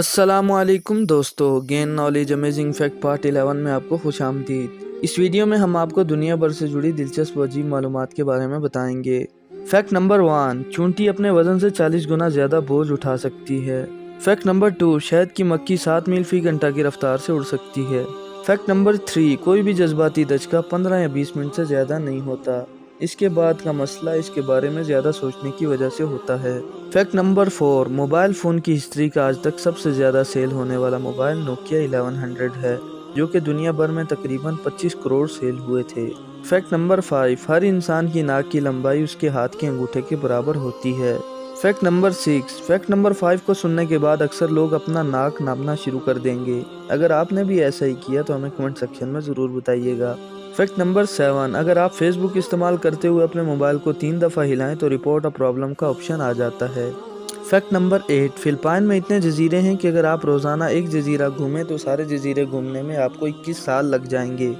अस्सलामुअलैकुम दोस्तों, gain knowledge amazing fact part 11 में आपको खुश आमदीद। इस वीडियो में हम आपको दुनिया भर से जुड़ी दिलचस्प व अजीब मालूमात के बारे में बताएंगे। फैक्ट नंबर 1, चूंटी अपने वजन से 40 गुना ज्यादा बोझ उठा सकती है। फैक्ट नंबर 2, शहद की मक्खी 7 मील फी घंटा की रफ्तार से उड़ सकती है। फैक्ट नंबर 3, कोई भी जज्बाती दचका 15 या 20 मिनट से ज्यादा नहीं होता। इसके बाद का मसला इसके बारे में ज्यादा सोचने की वजह से होता है। फैक्ट नंबर 4, मोबाइल फ़ोन की हिस्ट्री का आज तक सबसे ज़्यादा सेल होने वाला मोबाइल नोकिया 1100 है, जो कि दुनिया भर में तकरीबन 25 करोड़ सेल हुए थे। फैक्ट नंबर 5, हर इंसान की नाक की लंबाई उसके हाथ के अंगूठे के बराबर होती है। फैक्ट नंबर 6, फैक्ट नंबर 5 को सुनने के बाद अक्सर लोग अपना नाक नापना शुरू कर देंगे। अगर आपने भी ऐसा ही किया तो हमें कमेंट सेक्शन में ज़रूर बताइएगा। फैक्ट नंबर 7, अगर आप फेसबुक इस्तेमाल करते हुए अपने मोबाइल को 3 दफ़ा हिलाएं तो रिपोर्ट अ प्रॉब्लम का ऑप्शन आ जाता है। फैक्ट नंबर 8, फिलिपाइन में इतने जजीरे हैं कि अगर आप रोज़ाना एक जजीरा घूमें तो सारे जजीरे घूमने में आपको 21 साल लग जाएंगे।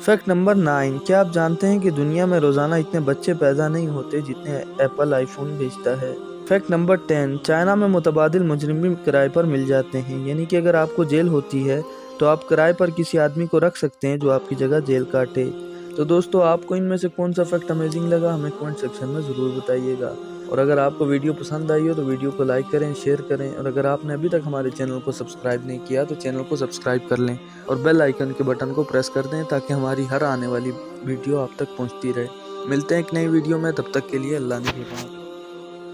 फैक्ट नंबर 9, क्या आप जानते हैं कि दुनिया में रोज़ाना इतने बच्चे पैदा नहीं होते जितने एप्पल आईफोन बेचता है। फैक्ट नंबर 10, चाइना में मुतबादिल मुजरिम भी किराए पर मिल जाते हैं, यानी कि अगर आपको जेल होती है तो आप किराए पर किसी आदमी को रख सकते हैं जो आपकी जगह जेल काटे। तो दोस्तों, आपको इनमें से कौन सा फैक्ट अमेजिंग लगा हमें कमेंट सेक्शन में ज़रूर बताइएगा। और अगर आपको वीडियो पसंद आई हो तो वीडियो को लाइक करें, शेयर करें, और अगर आपने अभी तक हमारे चैनल को सब्सक्राइब नहीं किया तो चैनल को सब्सक्राइब कर लें और बेल आइकन के बटन को प्रेस कर दें ताकि हमारी हर आने वाली वीडियो आप तक पहुंचती रहे। मिलते हैं एक नई वीडियो में, तब तक के लिए अल्लाह ने